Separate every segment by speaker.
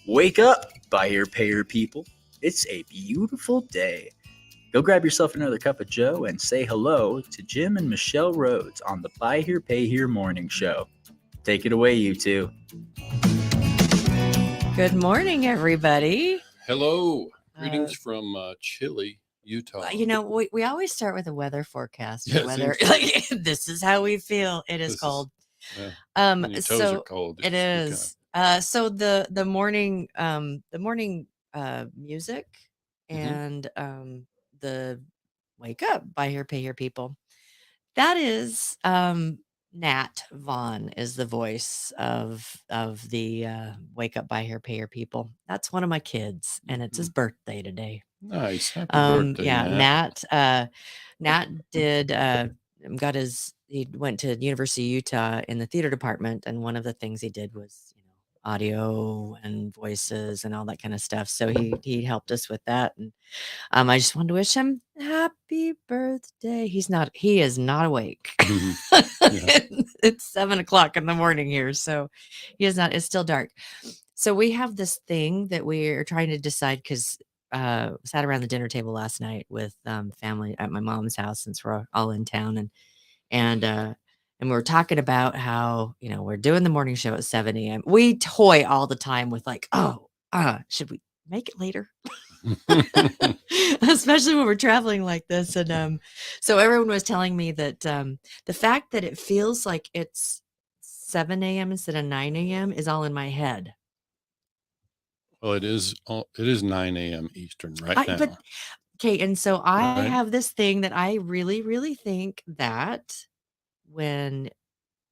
Speaker 1: Wake up, buy here, pay here people. It's a beautiful day. Go grab yourself another cup of joe and say hello to Jim and Michelle Rhodes on the Buy Here, Pay Here morning show. Take it away, you two.
Speaker 2: Good morning, everybody.
Speaker 3: Hello. Greetings from chilly Utah.
Speaker 2: You know, we always start with a weather forecast.
Speaker 3: Yeah,
Speaker 2: Weather,
Speaker 3: seems like
Speaker 2: like this is how we feel. It is cold.
Speaker 3: Yeah. Your toes
Speaker 2: So
Speaker 3: are cold.
Speaker 2: it is. So the morning music and the wake up, buy here, pay here people. That is Nat Vaughn is the voice of the wake up, buy here, pay here people. That's one of my kids, and it's his birthday today.
Speaker 3: Nice. Happy birthday,
Speaker 2: Yeah,
Speaker 3: Nat.
Speaker 2: Nat did he went to University of Utah in the theater department, and one of the things he did was, audio and voices and all that kind of stuff. So he helped us with that. And I just wanted to wish him happy birthday. He is not awake.
Speaker 3: Yeah.
Speaker 2: It's 7:00 in the morning here. So he is not, it's still dark. So we have this thing that we are trying to decide because sat around the dinner table last night with family at my mom's house since we're all in town, and we were talking about how we're doing the morning show at 7 a.m. We toy all the time with like, should we make it later? Especially when we're traveling like this. And so everyone was telling me that the fact that it feels like it's 7 a.m. instead of 9 a.m. is all in my head.
Speaker 3: Well, it is 9 a.m. Eastern right now.
Speaker 2: But okay, and so I have this thing that I really, really think that when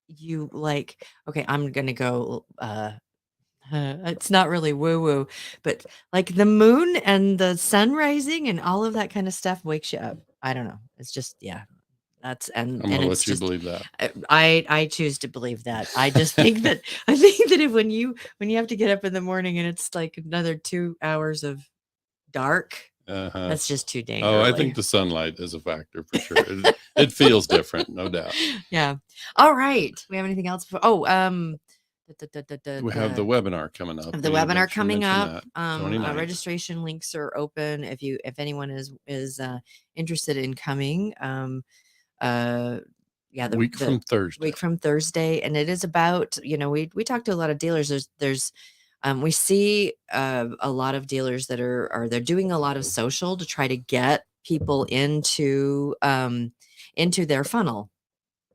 Speaker 2: you okay, I'm gonna go it's not really woo-woo, but like the moon and the sun rising and all of that kind of stuff wakes you up. I don't know. It's just, that's
Speaker 3: I'm gonna let you believe that.
Speaker 2: I choose to believe that. I just think that if when you have to get up in the morning and it's like another 2 hours of dark, that's just too dangerous.
Speaker 3: Oh, I think the sunlight is a factor for sure. It feels different, no doubt.
Speaker 2: Yeah. All right. We have anything else? We
Speaker 3: have the webinar coming up.
Speaker 2: The webinar coming up.
Speaker 3: Registration
Speaker 2: links are open if anyone is interested in coming.
Speaker 3: Week from
Speaker 2: Thursday, and it is about we talk to a lot of dealers. There's we see a lot of dealers that they're doing a lot of social to try to get people into their funnel,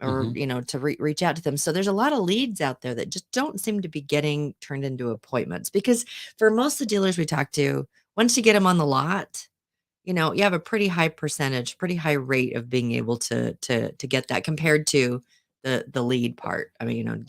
Speaker 2: or to reach out to them. So there's a lot of leads out there that just don't seem to be getting turned into appointments, because for most of the dealers we talk to, once you get them on the lot, you have a pretty high percentage, pretty high rate of being able to get that compared to the lead part. I mean,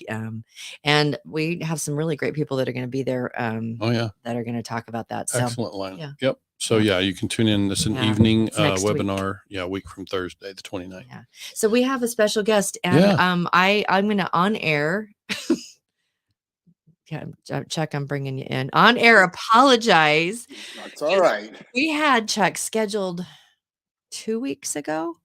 Speaker 2: and we have some really great people that are going to be there. That are going to talk about that. So
Speaker 3: excellent line. Yeah. Yep. So you can tune in. This is an evening webinar. Week. Week from Thursday, the 29th.
Speaker 2: Yeah. So we have a special guest, and I'm going to on air. Chuck, I'm bringing you in on air. Apologize.
Speaker 4: That's all right.
Speaker 2: We had Chuck scheduled 2 weeks ago.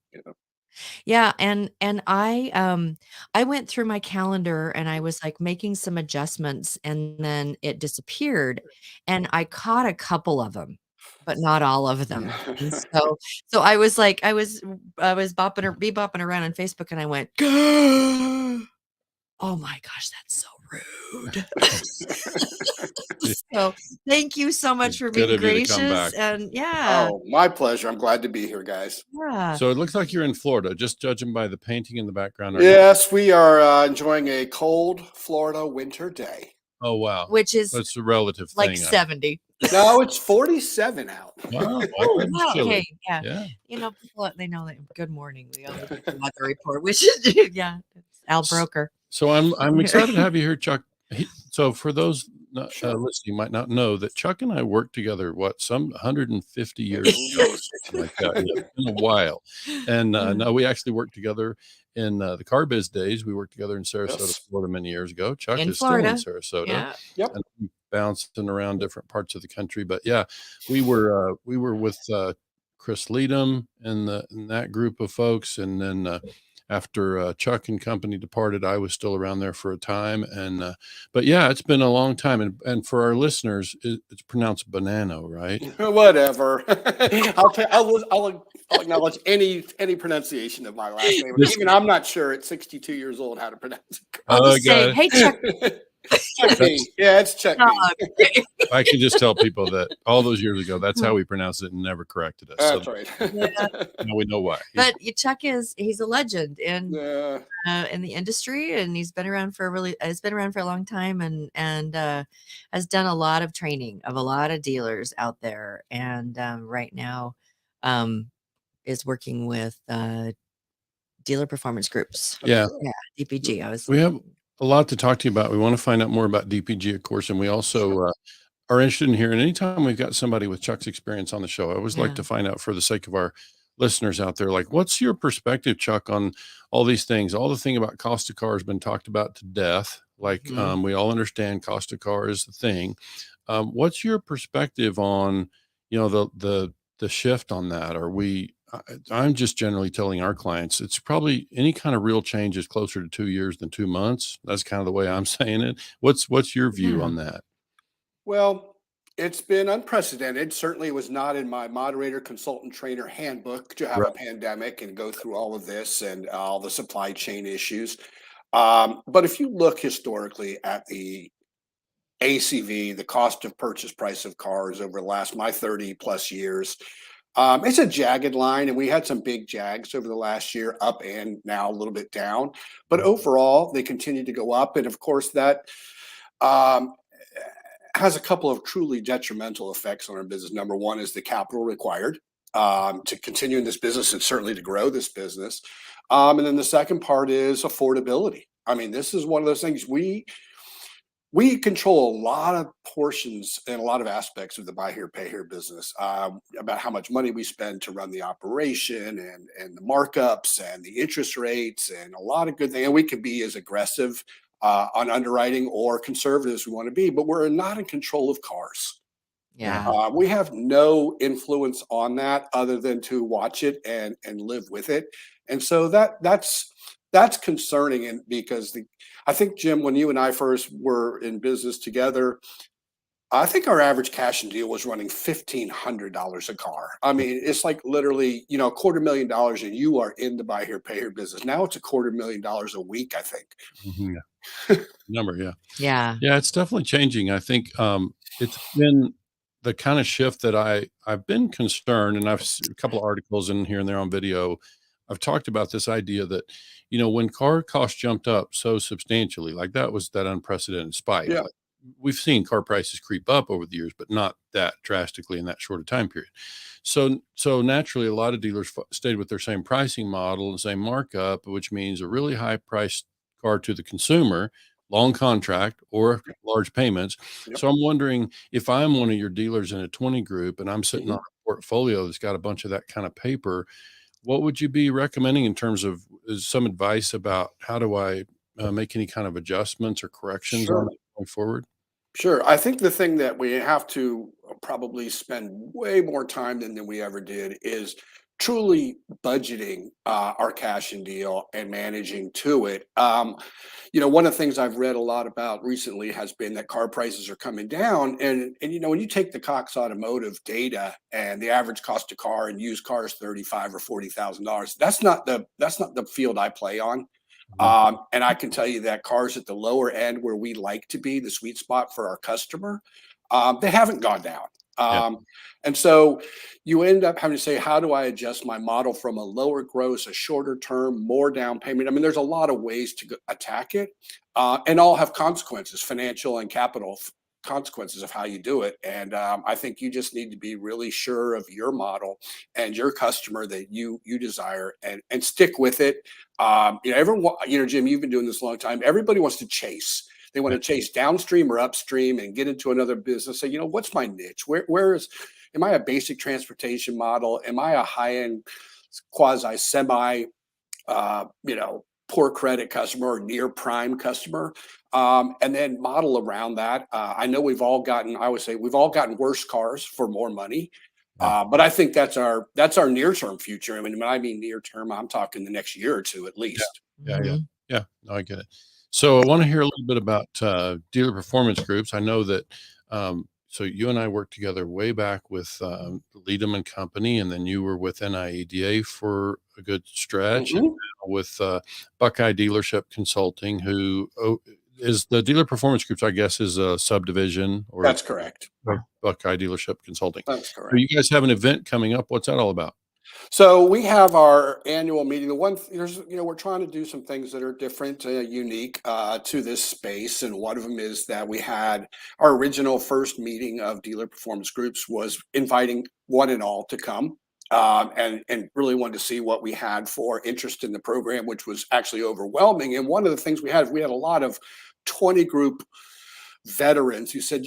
Speaker 2: Yeah, and I went through my calendar and I was like making some adjustments, and then it disappeared, and I caught a couple of them, but not all of them. And so I was like, I was bebopping around on Facebook, and I went, oh my gosh, that's so rude. So thank you so much for being gracious. And
Speaker 4: oh, my pleasure. I'm glad to be here, guys.
Speaker 2: Yeah.
Speaker 3: So it looks like you're in Florida, just judging by the painting in the background.
Speaker 4: Yes, we are enjoying a cold Florida winter day.
Speaker 3: Oh, wow.
Speaker 2: Which is
Speaker 3: that's a relative
Speaker 2: like
Speaker 3: thing.
Speaker 2: 70.
Speaker 4: No, it's 47 out.
Speaker 3: Wow.
Speaker 2: Okay. Yeah. People, they know that. Good morning. We always get the weather report, which is it's Al Broker.
Speaker 3: So I'm excited to have you here, Chuck. So for those listening might not know that Chuck and I worked together, some 150 years ago, like that. It's been a while. And no, we actually worked together in the car biz days. We worked together in Sarasota, Florida many years ago. Chuck is
Speaker 2: Florida.
Speaker 3: Still in Sarasota.
Speaker 2: Yeah.
Speaker 4: Yep.
Speaker 3: And bouncing around different parts of the country. But we were with Chris Leadham and that group of folks. And then after Chuck and company departed, I was still around there for a time. But yeah, it's been a long time. And for our listeners, it's pronounced Bonanno, right?
Speaker 4: Whatever. I'll acknowledge any pronunciation of my last name.
Speaker 3: This,
Speaker 4: Even I'm not sure at 62 years old how to pronounce it.
Speaker 2: I'll
Speaker 3: I
Speaker 2: just
Speaker 3: got
Speaker 2: say,
Speaker 3: it.
Speaker 2: hey, Chuck.
Speaker 4: Chuck B. Yeah, it's Chuck
Speaker 2: Dog.
Speaker 4: B.
Speaker 3: I can just tell people that all those years ago, that's how we pronounced it and never corrected us. So
Speaker 4: That's right.
Speaker 3: now we know why.
Speaker 2: But Chuck he's a legend in
Speaker 4: Yeah.
Speaker 2: in the industry, and he's been around for a long time, and has done a lot of training of a lot of dealers out there, and right now is working with dealer performance groups.
Speaker 3: Yeah.
Speaker 2: Yeah, DPG.
Speaker 3: We have a lot to talk to you about. We want to find out more about DPG, of course, and we also are interested in hearing anytime we've got somebody with Chuck's experience on the show. I always like
Speaker 2: Yeah.
Speaker 3: to find out, for the sake of our listeners out there, like, what's your perspective, Chuck, on all these things? All the thing about cost of car has been talked about to death. Like,
Speaker 2: Mhm.
Speaker 3: we all understand cost of car is the thing. What's your perspective on, the shift on that? I'm just generally telling our clients it's probably any kind of real change is closer to 2 years than 2 months. That's kind of the way I'm saying it. What's your view
Speaker 2: Yeah.
Speaker 3: on that?
Speaker 4: Well, it's been unprecedented. Certainly, it was not in my moderator, consultant, trainer handbook to have
Speaker 3: Right.
Speaker 4: a pandemic and go through all of this and all the supply chain issues. But if you look historically at the ACV, the cost of purchase price of cars over the last my 30 plus years, it's a jagged line, and we had some big jags over the last year, up and now a little bit down. But overall, they continue to go up, and of course, that um, has a couple of truly detrimental effects on our business. Number one is the capital required to continue in this business and certainly to grow this business. And then the second part is affordability. I mean, this is one of those things we control a lot of portions and a lot of aspects of the buy here, pay here business, about how much money we spend to run the operation and the markups and the interest rates and a lot of good things. And we can be as aggressive on underwriting or conservative as we want to be, but we're not in control of cars.
Speaker 2: Yeah.
Speaker 4: We have no influence on that other than to watch it and live with it. And so that's concerning, and because I think, Jim, when you and I first were in business together, I think our average cash and deal was running $1,500 a car. I mean, it's like literally, $250,000, and you are in the buy here, pay here business. Now it's $250,000 a week, I think.
Speaker 3: Mhm, number, yeah.
Speaker 2: Yeah.
Speaker 3: Yeah, it's definitely changing. I think it's been the kind of shift that I've been concerned, and I've a couple of articles in here and there on video. I've talked about this idea that, when car costs jumped up so substantially, like that was that unprecedented spike.
Speaker 4: Yeah,
Speaker 3: Like, we've seen car prices creep up over the years, but not that drastically in that short a time period. So naturally, a lot of dealers stayed with their same pricing model and same markup, which means a really high priced car to the consumer, long contract or large payments.
Speaker 4: yep.
Speaker 3: So I'm wondering, if I'm one of your dealers in a 20 group and I'm sitting on
Speaker 4: Mhm.
Speaker 3: a portfolio that's got a bunch of that kind of paper, what would you be recommending in terms of some advice about how do I make any kind of adjustments or corrections on
Speaker 4: Sure.
Speaker 3: it going forward?
Speaker 4: Sure. I think the thing that we have to probably spend way more time than we ever did is truly budgeting our cash and deal and managing to it. One of the things I've read a lot about recently has been that car prices are coming down, and when you take the Cox Automotive data and the average cost of car and used cars $35 or $40,000, that's not the field I play on.
Speaker 3: Mhm.
Speaker 4: And I can tell you that cars at the lower end, where we like to be, the sweet spot for our customer, they haven't gone down.
Speaker 3: Yeah.
Speaker 4: And so you end up having to say, how do I adjust my model from a lower gross, a shorter term, more down payment? I mean, there's a lot of ways to attack it, and all have consequences, financial and capital consequences of how you do it. And I think you just need to be really sure of your model and your customer that you desire, and stick with it. Everyone, Jim, you've been doing this a long time. Everybody wants to chase. They want
Speaker 3: Yeah.
Speaker 4: to chase downstream or upstream and get into another business. Say, what's my niche? Am I a basic transportation model? Am I a high end, quasi semi, poor credit customer or near prime customer? And then model around that. I know I always say we've all gotten worse cars for more money. But I think that's our near-term future. I mean, when I mean near-term, I'm talking the next year or two at
Speaker 3: Yeah.
Speaker 4: least.
Speaker 3: Yeah. Yeah.
Speaker 2: Mhm.
Speaker 3: Yeah. No, I get it. So I want to hear a little bit about dealer performance groups. I know that. So you and I worked together way back with Leadham and Company, and then you were with NIEDA for a good stretch, and
Speaker 4: Mhm.
Speaker 3: now with Buckeye Dealership Consulting, who is the dealer performance groups. I guess is a subdivision or
Speaker 4: That's correct.
Speaker 3: Buckeye Dealership Consulting.
Speaker 4: That's
Speaker 3: So
Speaker 4: correct.
Speaker 3: you guys have an event coming up. What's that all about?
Speaker 4: So we have our annual meeting. The one there's we're trying to do some things that are different, unique to this space, and one of them is that we had our original first meeting of dealer performance groups was inviting one and all to come, and really wanted to see what we had for interest in the program, which was actually overwhelming. And one of the things we had a lot of 20 group veterans who said,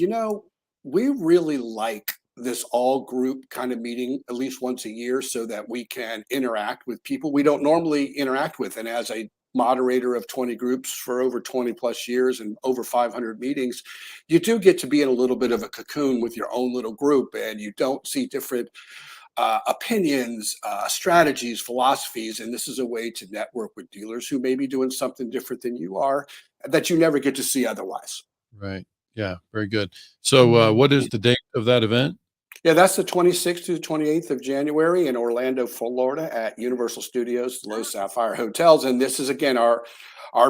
Speaker 4: we really like this all group kind of meeting at least once a year so that we can interact with people we don't normally interact with. And as a moderator of 20 groups for over 20 plus years and over 500 meetings, you do get to be in a little bit of a cocoon with your own little group, and you don't see different opinions, strategies, philosophies. And this is a way to network with dealers who may be doing something different than you are that you never get to see otherwise.
Speaker 3: Right. Yeah. Very good. So what is the date of that event?
Speaker 4: Yeah, that's the 26th to the 28th of January in Orlando, Florida at Universal Studios, the Low Sapphire Hotels. And this is again our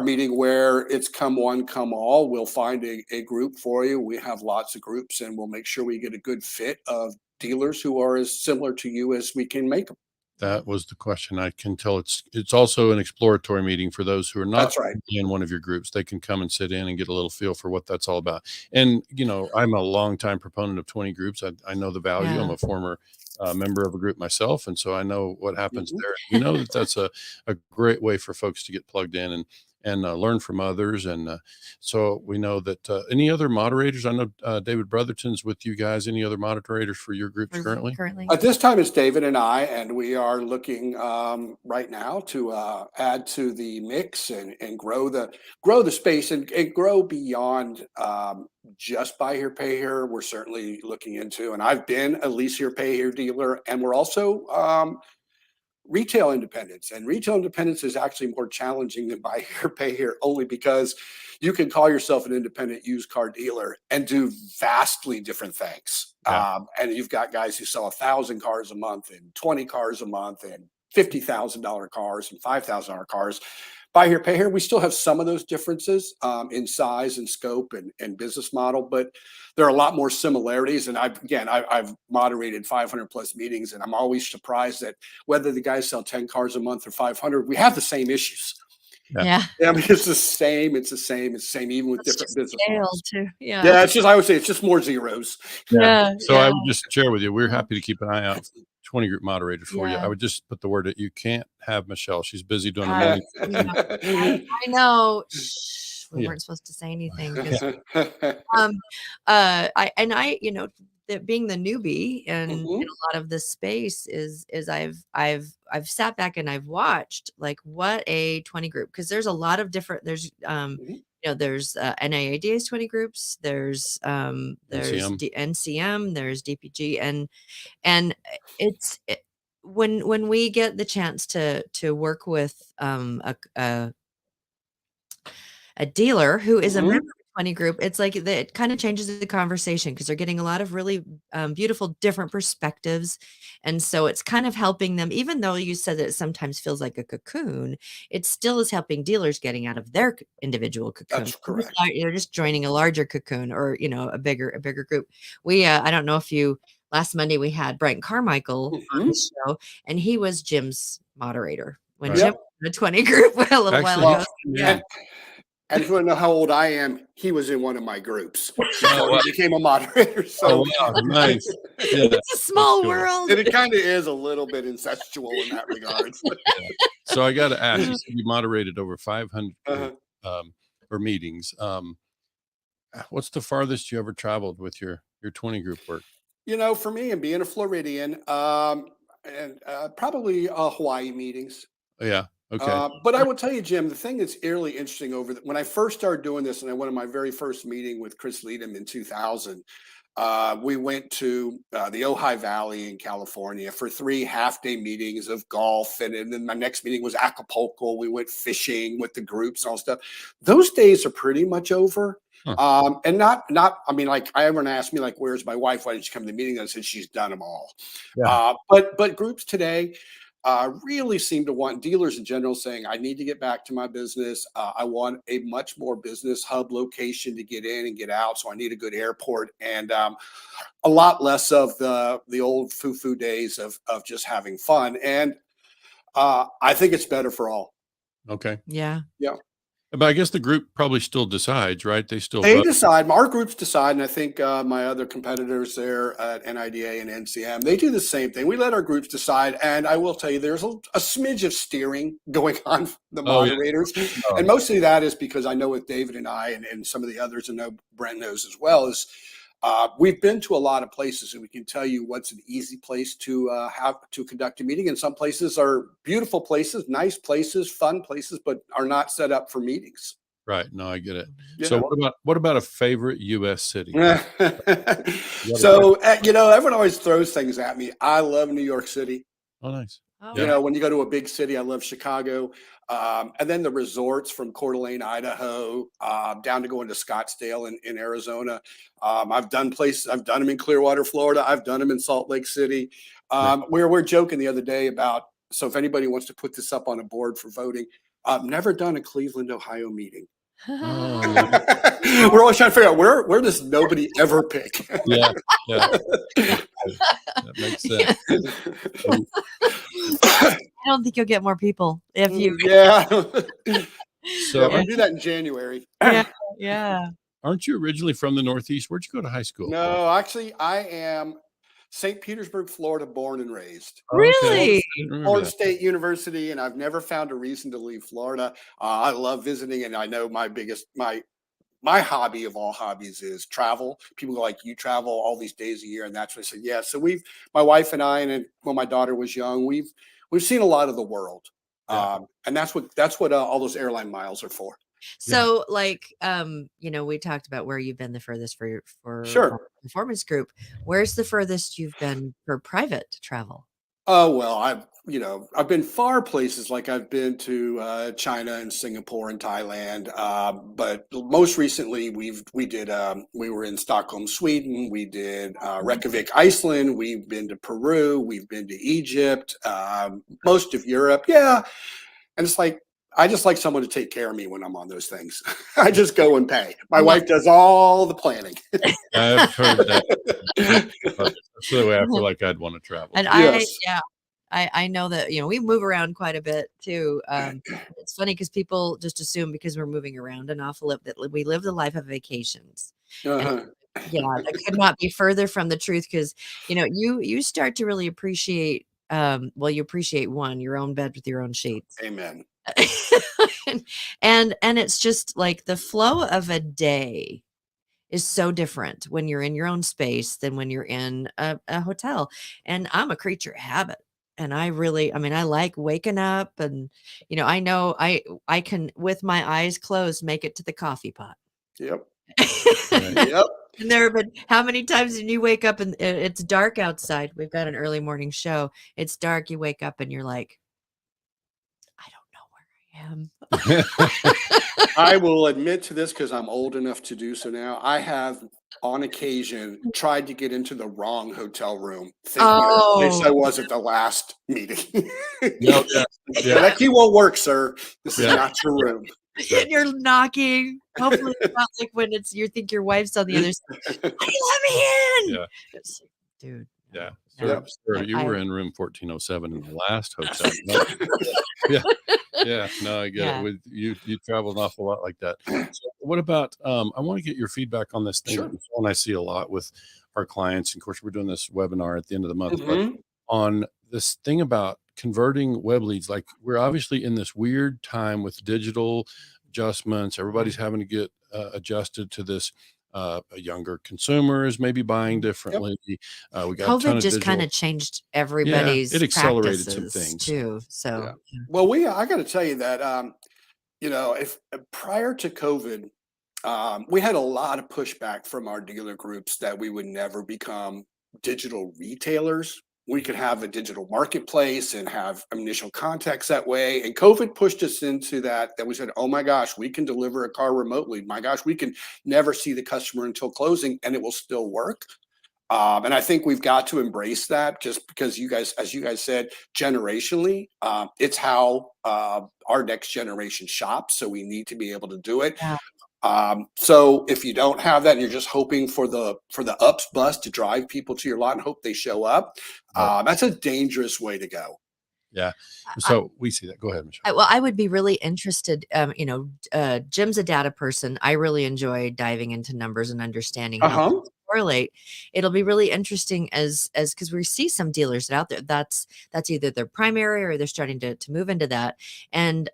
Speaker 4: meeting where it's come one, come all. We'll find a group for you. We have lots of groups, and we'll make sure we get a good fit of dealers who are as similar to you as we can make them.
Speaker 3: That was the question. I can tell it's also an exploratory meeting for those who are not
Speaker 4: That's right.
Speaker 3: in one of your groups. They can come and sit in and get a little feel for what that's all about. And I'm a longtime proponent of 20 groups. I know the value.
Speaker 2: Yeah.
Speaker 3: I'm a former member of a group myself, and so I know what happens
Speaker 4: Mhm.
Speaker 3: there. We know that that's a great way for folks to get plugged in and learn from others. And so we know that any other moderators. I know David Brotherton's with you guys. Any other moderators for your groups currently?
Speaker 4: At this time, it's David and I, and we are looking right now to add to the mix and grow the space and grow beyond just buy here, pay here. We're certainly looking into, and I've been a lease here, pay here dealer, and we're also retail independence. And retail independence is actually more challenging than buy here, pay here, only because you can call yourself an independent used car dealer and do vastly different things.
Speaker 3: Yeah.
Speaker 4: And you've got guys who sell 1,000 cars a month and 20 cars a month and $50,000 cars and $5,000 cars. Buy here, pay here. We still have some of those differences in size and scope and business model, but there are a lot more similarities. And I've moderated 500 plus meetings, and I'm always surprised that whether the guys sell 10 cars a month or 500, we have the same issues.
Speaker 2: Yeah.
Speaker 4: Yeah, I mean, it's the same, even with
Speaker 2: It's
Speaker 4: different
Speaker 2: just
Speaker 4: business
Speaker 2: scale
Speaker 4: models.
Speaker 2: too. Yeah.
Speaker 4: Yeah, I would say it's just more zeros.
Speaker 2: Yeah.
Speaker 3: So I
Speaker 2: Yeah.
Speaker 3: would just share with you, we're happy to keep an eye out for 20 group moderators for you.
Speaker 2: Yeah.
Speaker 3: I would just put the word that you can't have Michelle. She's busy doing a
Speaker 2: I
Speaker 3: million.
Speaker 2: I know. Shh, we
Speaker 3: Yeah.
Speaker 2: weren't supposed to say anything because I that being the newbie and in
Speaker 4: Mhm.
Speaker 2: a lot of this space is I've sat back and I've watched like what a 20 group, because there's a lot of different
Speaker 4: Mhm.
Speaker 2: there's NAAD's 20 groups, there's
Speaker 3: NCM.
Speaker 2: NCM, there's DPG, and when we get the chance to work with a dealer who is a member
Speaker 4: Mhm.
Speaker 2: of a 20 group, it's like it kind of changes the conversation because they're getting a lot of really beautiful different perspectives. And so it's kind of helping them, even though you said that it sometimes feels like a cocoon, it still is helping dealers getting out of their individual cocoon.
Speaker 4: That's correct.
Speaker 2: You're just joining a larger cocoon, or a bigger group. We I don't know if you last Monday we had Brian Carmichael on
Speaker 4: Mhm.
Speaker 2: the show, and he was Jim's moderator when
Speaker 3: Right.
Speaker 2: Jim
Speaker 4: Yep.
Speaker 2: was in a 20 group a little while
Speaker 3: Actually,
Speaker 2: ago.
Speaker 4: Well,
Speaker 2: Yeah.
Speaker 4: and if you want to know how old I am, he was in one of my groups
Speaker 3: Oh,
Speaker 4: before
Speaker 3: wow.
Speaker 4: he became a moderator.
Speaker 3: Oh,
Speaker 4: So
Speaker 3: wow. Nice. Yeah.
Speaker 2: It's a small
Speaker 3: cool.
Speaker 2: world.
Speaker 4: it kind of is a little bit incestual in that regard.
Speaker 3: So I got to ask, you said you moderated over 500
Speaker 4: Uh-huh.
Speaker 3: or meetings. What's the farthest you ever traveled with your 20 group work?
Speaker 4: For me and being a Floridian, and probably Hawaii meetings.
Speaker 3: Oh, yeah. Okay.
Speaker 4: But I will tell you, Jim, the thing that's really interesting when I first started doing this, and I went on my very first meeting with Chris Leadham in 2000, We went to the Ojai Valley in California for 3 half-day meetings of golf, and then my next meeting was Acapulco. We went fishing with the groups and all stuff. Those days are pretty much over. And not, I mean, like, everyone asked me, like, where's my wife? Why didn't she come to the meeting? I said, she's done them all.
Speaker 3: Yeah.
Speaker 4: But groups today really seem to want, dealers in general saying, I need to get back to my business. I want a much more business hub location to get in and get out. So I need a good airport, and a lot less of the old foo-foo days of just having fun. And I think it's better for all.
Speaker 3: Okay.
Speaker 2: Yeah.
Speaker 4: Yeah.
Speaker 3: But I guess the group probably still decides, right? They still
Speaker 4: They
Speaker 3: vote.
Speaker 4: decide. Our groups decide, and I think my other competitors there at NIDA and NCM, they do the same thing. We let our groups decide, and I will tell you, there's a smidge of steering going on from the moderators, and mostly that is because I know with David and I, and some of the others, and know Brent knows as well, is we've been to a lot of places, and we can tell you what's an easy place to have to conduct a meeting. And some places are beautiful places, nice places, fun places, but are not set up for meetings.
Speaker 3: Right. No, I get it.
Speaker 4: Yeah.
Speaker 3: So what about a favorite U.S. city?
Speaker 4: So, everyone always throws things at me. I love New York City.
Speaker 3: Oh, nice.
Speaker 2: Oh,
Speaker 4: You know, when you go to a big city, I love Chicago. And then the resorts from Coeur d'Alene, Idaho, down to going to Scottsdale in Arizona. I've done them in Clearwater, Florida. I've done them in Salt Lake City. We're joking the other day about, so if anybody wants to put this up on a board for voting, I've never done a Cleveland, Ohio meeting. We're always trying to figure out where does nobody ever pick.
Speaker 3: Yeah. That makes sense.
Speaker 2: I don't think you'll get more people if you.
Speaker 4: Yeah.
Speaker 3: So
Speaker 4: I'm gonna do that in January.
Speaker 2: Yeah.
Speaker 3: Aren't you originally from the Northeast? Where'd you go to high school?
Speaker 4: No, actually, I am St. Petersburg, Florida, born and raised.
Speaker 2: Really?
Speaker 3: I didn't remember
Speaker 4: Florida
Speaker 3: that.
Speaker 4: State University, and I've never found a reason to leave Florida. I love visiting, and I know my hobby of all hobbies is travel. People go like, you travel all these days a year, and that's what I said. Yeah. So my wife and I, and when my daughter was young, we've seen a lot of the world, and that's what all those airline miles are for.
Speaker 2: So, like, we talked about where you've been the furthest for
Speaker 4: Sure.
Speaker 2: performance group. Where's the furthest you've been for private travel?
Speaker 4: Oh, well, I've been far places, like I've been to China and Singapore and Thailand. But most recently we were in Stockholm, Sweden. We did Reykjavik, Iceland. We've been to Peru. We've been to Egypt, most of Europe. Yeah. And it's like, I just like someone to take care of me when I'm on those things. I just go and pay. My wife does all the planning.
Speaker 3: I've heard that. That's the way I feel like I'd want to travel.
Speaker 2: And
Speaker 4: Yes.
Speaker 2: I know that, we move around quite a bit too. It's funny because people just assume because we're moving around an awful lot that we live the life of vacations.
Speaker 4: Uh-huh.
Speaker 2: Yeah, that could not be further from the truth, because you start to really appreciate you appreciate your own bed with your own sheets.
Speaker 4: Amen.
Speaker 2: and it's just like the flow of a day is so different when you're in your own space than when you're in a hotel. And I'm a creature of habit. And I like waking up, and, I know I can, with my eyes closed, make it to the coffee pot.
Speaker 4: Yep.
Speaker 2: Yep. And there have been, how many times did you wake up and it's dark outside? We've got an early morning show. It's dark. You wake up and you're like, I don't know where I am.
Speaker 4: I will admit to this because I'm old enough to do so now. I have, on occasion, tried to get into the wrong hotel room, thinking the place I was at the last meeting. That key won't work, sir. This is not your room.
Speaker 2: And you're knocking. Hopefully it's not like when you think your wife's on the other side. Hey, let me in.
Speaker 3: Yeah.
Speaker 2: It's like, dude.
Speaker 3: Yeah.
Speaker 2: No.
Speaker 3: Sir, you were in room 1407 in the last hotel. Yeah. No, I get it. You travel an awful lot like that. So what about, I want to get your feedback on this thing.
Speaker 4: Sure.
Speaker 3: And I see a lot with our clients. And of course, we're doing this webinar at the end of the month, but on this thing about converting web leads. Like, we're obviously in this weird time with digital adjustments. Everybody's having to get adjusted to this. Younger consumers maybe buying differently. We got
Speaker 2: COVID just kind of changed everybody's
Speaker 3: it accelerated some things
Speaker 2: too. So
Speaker 4: well, I got to tell you that if prior to COVID, we had a lot of pushback from our dealer groups that we would never become digital retailers. We could have a digital marketplace and have initial contacts that way. And COVID pushed us into that we said, oh my gosh, we can deliver a car remotely. My gosh, we can never see the customer until closing and it will still work. And I think we've got to embrace that just because you guys, as you guys said, generationally, it's how our next generation shops. So we need to be able to do it.
Speaker 2: Yeah.
Speaker 4: So if you don't have that and you're just hoping for the ups bus to drive people to your lot and hope they show up,
Speaker 3: Right.
Speaker 4: that's a dangerous way to go.
Speaker 3: Yeah. So we see that. Go ahead, Michelle.
Speaker 2: Well, I would be really interested. Jim's a data person. I really enjoy diving into numbers and understanding how
Speaker 4: Uh-huh.
Speaker 2: things correlate. It'll be really interesting as because we see some dealers out there that's either their primary or they're starting to move into that. And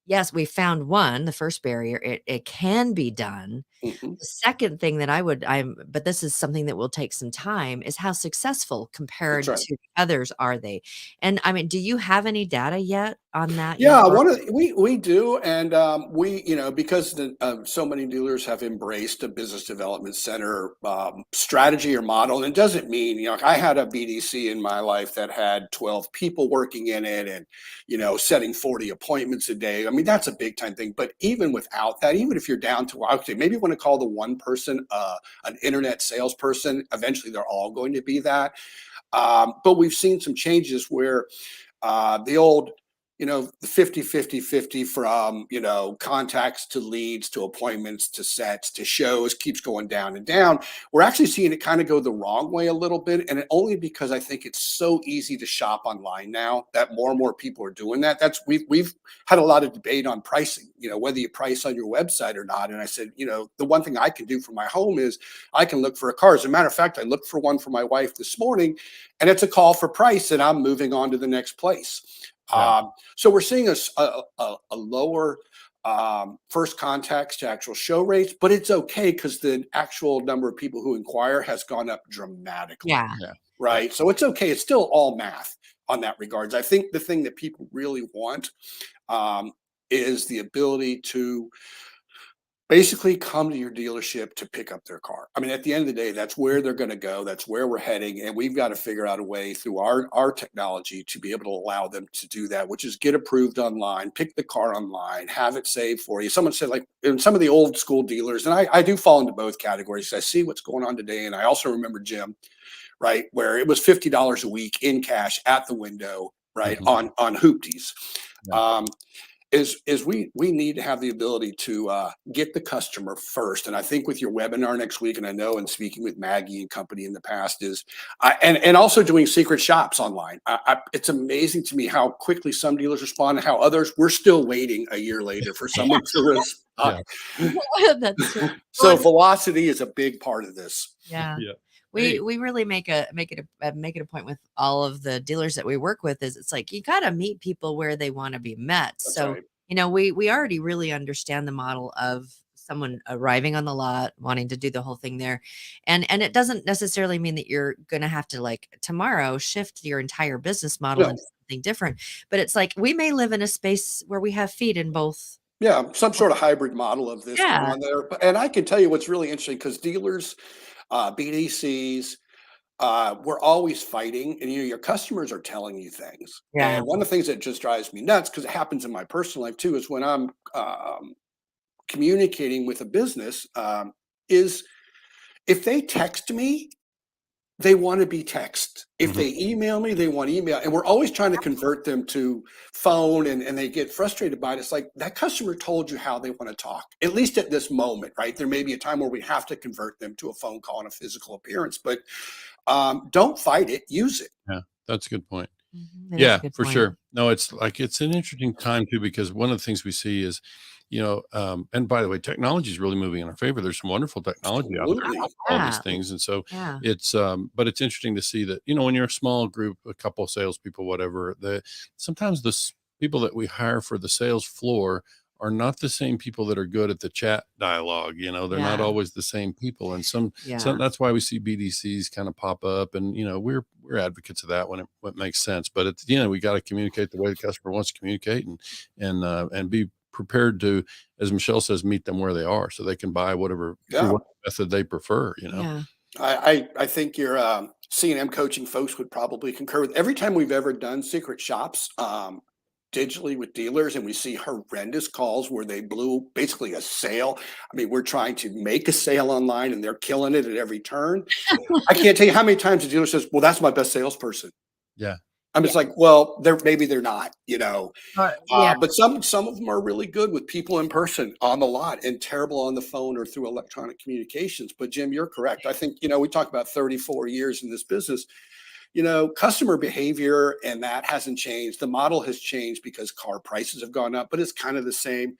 Speaker 2: yes, we found one, the first barrier. It can be done.
Speaker 4: Mhm.
Speaker 2: The second thing that but this is something that will take some time, is how successful
Speaker 4: That's
Speaker 2: compared
Speaker 4: right.
Speaker 2: to others are they? And I mean, do you have any data yet on that yet?
Speaker 4: Yeah,
Speaker 2: Or
Speaker 4: we do, and we because so many dealers have embraced a business development center strategy or model, and it doesn't mean I had a BDC in my life that had 12 people working in it, and setting 40 appointments a day. I mean that's a big time thing. But even without that, even if you're down to okay, maybe you want to call the one person an internet salesperson. Eventually, they're all going to be that. But we've seen some changes where the old the 50 from contacts to leads to appointments to sets to shows keeps going down and down. We're actually seeing it kind of go the wrong way a little bit, and only because I think it's so easy to shop online now that more and more people are doing that. That's we've had a lot of debate on pricing, whether you price on your website or not. And I said, the one thing I can do for my home is I can look for a car. As a matter of fact, I looked for one for my wife this morning, and it's a call for price, and I'm moving on to the next place.
Speaker 3: Yeah.
Speaker 4: So we're seeing a lower first contacts to actual show rates, but it's okay because the actual number of people who inquire has gone up dramatically.
Speaker 2: yeah.
Speaker 3: Yeah.
Speaker 4: Right. So it's okay. It's still all math on that regards. I think the thing that people really want is the ability to basically come to your dealership to pick up their car. I mean, at the end of the day, that's where they're going to go. That's where we're heading. And we've got to figure out a way through our technology to be able to allow them to do that, which is get approved online, pick the car online, have it saved for you. Someone said, like, in some of the old school dealers, and I do fall into both categories. I see what's going on today. And I also remember, Jim, right, where it was $50 a week in cash at the window, right,
Speaker 3: Mhm.
Speaker 4: on hoopties.
Speaker 3: Yeah.
Speaker 4: Is we need to have the ability to get the customer first. And I think with your webinar next week, and I know in speaking with Maggie and company in the past and also doing secret shops online. It's amazing to me how quickly some dealers respond and how others, we're still waiting a year later for someone to respond.
Speaker 2: That's true.
Speaker 4: So velocity is a big part of this.
Speaker 2: Yeah.
Speaker 3: Yeah.
Speaker 2: We really make it a point with all of the dealers that we work with, is it's like you got to meet people where they want to be met.
Speaker 4: That's
Speaker 2: So,
Speaker 4: right.
Speaker 2: we already really understand the model of someone arriving on the lot, wanting to do the whole thing there. And it doesn't necessarily mean that you're going to have to, like, tomorrow shift your entire business model
Speaker 4: No.
Speaker 2: into something different. But it's like we may live in a space where we have feet in both.
Speaker 4: Yeah, some sort of hybrid model of this going
Speaker 2: Yeah.
Speaker 4: on there. And I can tell you what's really interesting because dealers, BDCs, we're always fighting, and your customers are telling you things.
Speaker 2: Yeah.
Speaker 4: And one of the things that just drives me nuts, because it happens in my personal life too, is when I'm communicating with a business, is if they text me, they want to be text. If
Speaker 3: Mhm.
Speaker 4: they email me, they want email. And we're always trying to convert them to phone, and they get frustrated by it. It's like that customer told you how they want to talk, at least at this moment, right? There may be a time where we have to convert them to a phone call and a physical appearance, but don't fight it, use it.
Speaker 3: Yeah. That's a good point.
Speaker 2: That is a
Speaker 3: Yeah,
Speaker 2: good
Speaker 3: for
Speaker 2: point.
Speaker 3: sure. No, it's an interesting time too, because one of the things we see is, and by the way, technology is really moving in our favor. There's some wonderful technology out there
Speaker 4: Absolutely.
Speaker 3: for all these
Speaker 2: Yeah.
Speaker 3: things. And so
Speaker 2: Yeah.
Speaker 3: but it's interesting to see that, when you're a small group, a couple of salespeople, whatever, sometimes people that we hire for the sales floor are not the same people that are good at the chat dialogue. They're not
Speaker 2: Yeah.
Speaker 3: always the same people. And so
Speaker 2: Yeah.
Speaker 3: that's why we see BDCs kind of pop up, and we're advocates of that when it makes sense. But at the end, we got to communicate the way the customer wants to communicate, and be prepared to, as Michelle says, meet them where they are so they can buy whatever through what method they prefer, you know?
Speaker 2: Yeah.
Speaker 4: I think your C&M coaching folks would probably concur with every time we've ever done secret shops digitally with dealers, and we see horrendous calls where they blew basically a sale. I mean, we're trying to make a sale online and they're killing it at every turn. I can't tell you how many times the dealer says, well, that's my best salesperson.
Speaker 3: Yeah.
Speaker 4: I'm just like, well, maybe they're not, you know.
Speaker 2: Yeah.
Speaker 4: But some of them are really good with people in person on the lot and terrible on the phone or through electronic communications. But Jim, you're correct. I think, you know, we talk about 34 years in this business. You know, customer behavior and that hasn't changed. The model has changed because car prices have gone up, but it's kind of the same.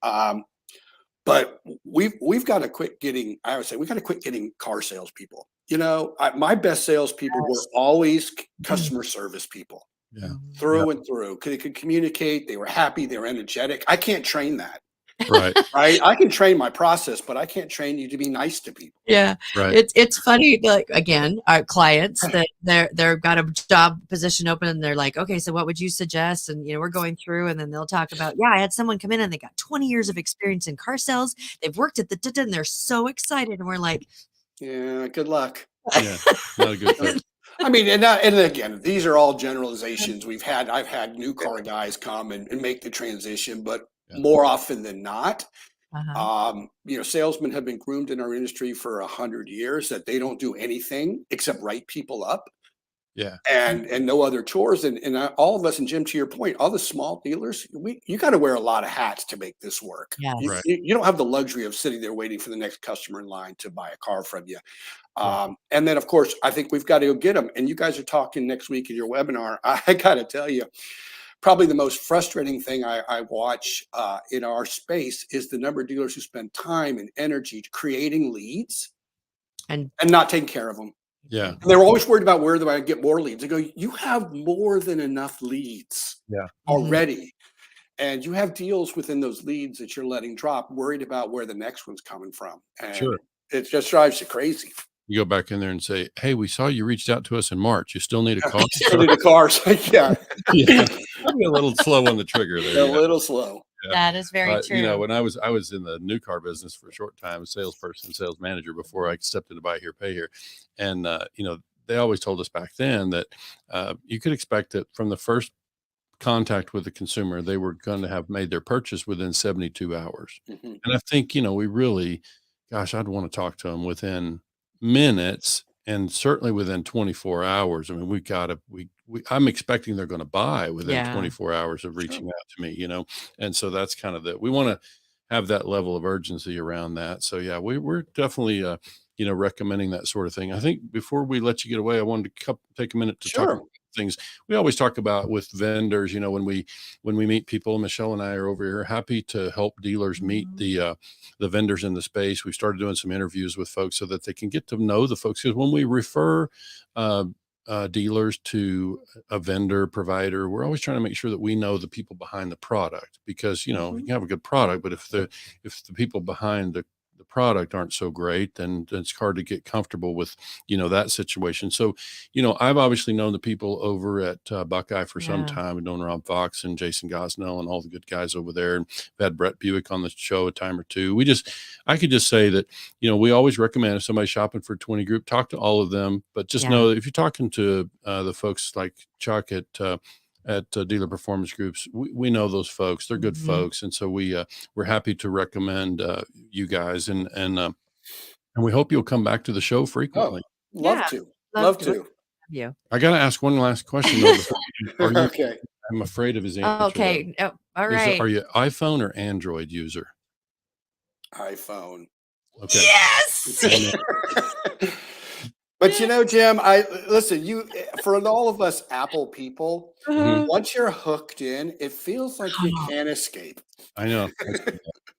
Speaker 4: But we've got to quit getting. I would say we got to quit getting car salespeople. You know, my best salespeople were always customer service people.
Speaker 3: Yeah.
Speaker 4: Through and through. They could communicate. They were happy. They were energetic. I can't train that.
Speaker 3: Right.
Speaker 4: Right. I can train my process, but I can't train you to be nice to people.
Speaker 2: Yeah.
Speaker 3: Right.
Speaker 2: It's funny, like, again, our clients that they've got a job position open and they're like, okay, so what would you suggest? And, you know, we're going through and then they'll talk about, yeah, I had someone come in and they got 20 years of experience in car sales. They've worked at the, and they're so excited. And we're like,
Speaker 4: yeah, good luck.
Speaker 3: Yeah. Not a good fit.
Speaker 4: I mean, and again, these are all generalizations. I've had new car guys come and make the transition, but more often than not, you know, salesmen have been groomed in our industry for 100 years that they don't do anything except write people up.
Speaker 3: Yeah.
Speaker 4: And no other chores. And all of us, and Jim, to your point, all the small dealers, you got to wear a lot of hats to make this work.
Speaker 2: yes.
Speaker 3: Right.
Speaker 4: You don't have the luxury of sitting there waiting for the next customer in line to buy a car from you. And then, of course, I think we've got to go get them. And you guys are talking next week in your webinar. I got to tell you, probably the most frustrating thing I watch in our space is the number of dealers who spend time and energy creating leads
Speaker 2: And
Speaker 4: not taking care of them.
Speaker 3: Yeah.
Speaker 4: And they're always worried about where do I get more leads. I go, you have more than enough leads already. And you have deals within those leads that you're letting drop, worried about where the next one's coming from. And it just drives you crazy.
Speaker 3: You go back in there and say, hey, we saw you reached out to us in March. You still need a car?
Speaker 4: Still need a car. So, yeah.
Speaker 3: Maybe a little slow on the trigger there.
Speaker 4: A little slow.
Speaker 2: that is very true.
Speaker 3: You know, when I was in the new car business for a short time, salesperson, sales manager, before I stepped into buy here, pay here. And, you know, they always told us back then that you could expect that from the first contact with the consumer, they were going to have made their purchase within 72 hours.
Speaker 4: Mm-hmm.
Speaker 3: And I think, you know, we really, gosh, I'd want to talk to them within minutes and certainly within 24 hours. I mean, we got to, I'm expecting they're going to buy within 24 hours of reaching out to me, you know? And so that's kind of we want to have that level of urgency around that. So yeah, we're definitely, you know, recommending that sort of thing. I think before we let you get away, I wanted to take a minute to talk about things we always talk about with vendors. You know, when we meet people, Michelle and I are over here happy to help dealers meet the vendors in the space. We started doing some interviews with folks so that they can get to know the folks, because when we refer dealers to a vendor provider, we're always trying to make sure that we know the people behind the product, because, you know, you can have a good product, but if the people behind the product aren't so great, then it's hard to get comfortable with, you know, that situation. So, you know, I've obviously known the people over at Buckeye for some time. I've known Rob Fox and Jason Gosnell and all the good guys over there. And I've had Brett Buick on the show a time or two. I could just say that, you know, we always recommend if somebody's shopping for 20 group, talk to all of them, but just know that if you're talking to the folks like Chuck at Dealer Performance Groups, we know those folks. They're good folks, and so we're happy to recommend you guys, and we hope you'll come back to the show frequently.
Speaker 4: Love to.
Speaker 2: You.
Speaker 3: I got to ask one last question though. Are you,
Speaker 4: Okay.
Speaker 3: I'm afraid of his answer.
Speaker 2: Okay. Oh, all right.
Speaker 3: Are you iPhone or Android user?
Speaker 4: iPhone.
Speaker 3: Okay.
Speaker 2: Yes.
Speaker 4: But you know, Jim, listen, for all of us Apple people, once you're hooked in, it feels like you can't escape.
Speaker 3: I know.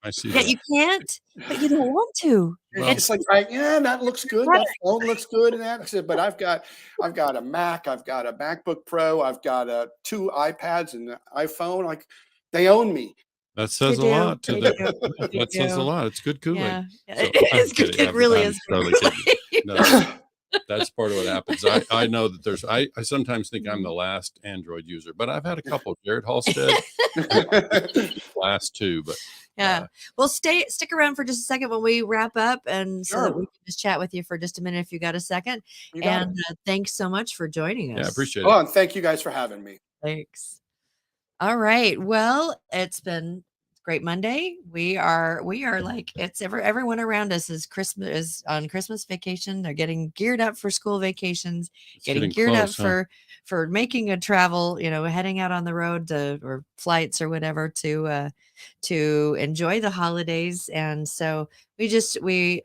Speaker 3: I see
Speaker 2: Yeah,
Speaker 3: that.
Speaker 2: you can't, but you don't want to.
Speaker 3: Well,
Speaker 4: It's like, that looks good. That phone looks good, and that. I said, but I've got a Mac, I've got a MacBook Pro, I've got 2 iPads and an iPhone. Like, they own me.
Speaker 3: that says a lot to that. That says a lot. It's good Kool-Aid.
Speaker 2: Yeah,
Speaker 3: So,
Speaker 2: it is good. It really is.
Speaker 3: Totally kidding. No. That's part of what happens. I know that I sometimes think I'm the last Android user, but I've had a couple. Jared Halstead, last two, but
Speaker 2: yeah. Well, stick around for just a second when we wrap up, and so that
Speaker 4: Sure.
Speaker 2: we can just chat with you for just a minute if you got a second.
Speaker 4: You got
Speaker 2: And thanks so much for joining us.
Speaker 3: yeah, I appreciate
Speaker 4: Oh,
Speaker 3: it.
Speaker 4: and thank you guys for having me.
Speaker 2: Thanks. All right. Well, it's been great Monday. We are like everyone around us is on Christmas vacation. They're getting geared up for school vacations,
Speaker 3: It's
Speaker 2: getting
Speaker 3: getting
Speaker 2: geared
Speaker 3: close,
Speaker 2: up for making a travel, heading out on the road or flights or whatever to enjoy the holidays. And so we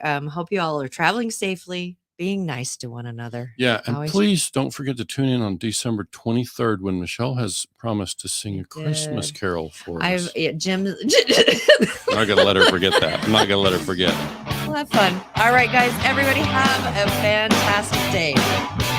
Speaker 2: hope you all are traveling safely, being nice to one another.
Speaker 3: Yeah, and
Speaker 2: Always-
Speaker 3: please don't forget to tune in on December 23rd when Michelle has promised to sing a Christmas
Speaker 2: did.
Speaker 3: carol for us.
Speaker 2: Jim.
Speaker 3: I'm not going to let her forget that. I'm not going to let her forget.
Speaker 2: We'll have fun. All right, guys, everybody have a fantastic day.